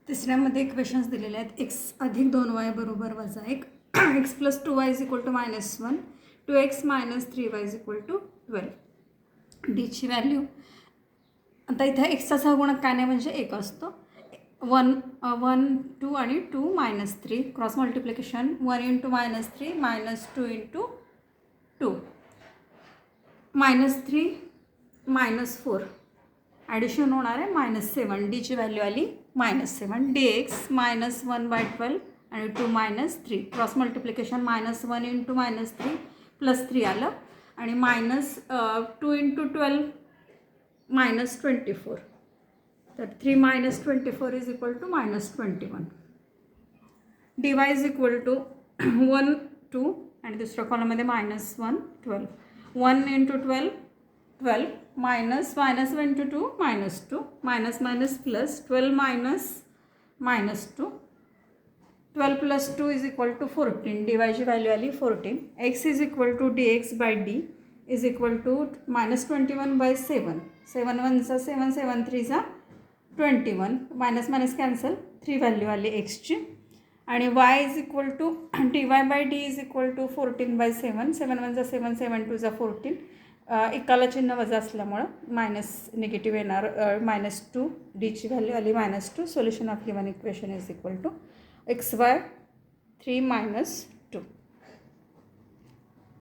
तिसऱ्यामध्ये equations दिलेले आहेत. x अधिक 2y बरोबर वजा 1, x plus 2y is equal to -1, 2x minus 3y is equal to 12. डीची व्हॅल्यू आता इथे एक्सचा सहगुणक काय नाही म्हणजे 1 असतो. 1 2 आणि 2 -3 cross multiplication 1 into -3 -2 into 2 -3 -4 addition होणार आहे -7. डीची व्हॅल्यू आली -7. dx -1/12 आणि 2 -3 क्रॉस मल्टिप्लिकेशन -1 इंटू -3 +3 आलं आणि -2 इंटू 12 -24. तर 3 -24 is equal to -21. dy is equal to 1 2 आणि दुसऱ्या कॉलममध्ये -1 12. 1 into 12 12 -1 into 2 -2 minus plus 12 -2 12 plus 2 is equal to 14. डीवायची व्हॅल्यू आली 14. x is equal to dx by D is equal to -21/7. 7 1 चा 7 7 3 चा 21 मायनस मायनस कॅन्सल 3 व्हॅल्यू आली एक्सची. आणि y is equal to dy by D is equal to 14/7. 7 1 चा 7 7 2 चा 14. एकाला चिन्ह वजा असल्यामुळं मायनस निगेटिव्ह येणार -2. डीची व्हॅल्यू आली -2. Solution of given equation is equal to xy 3 -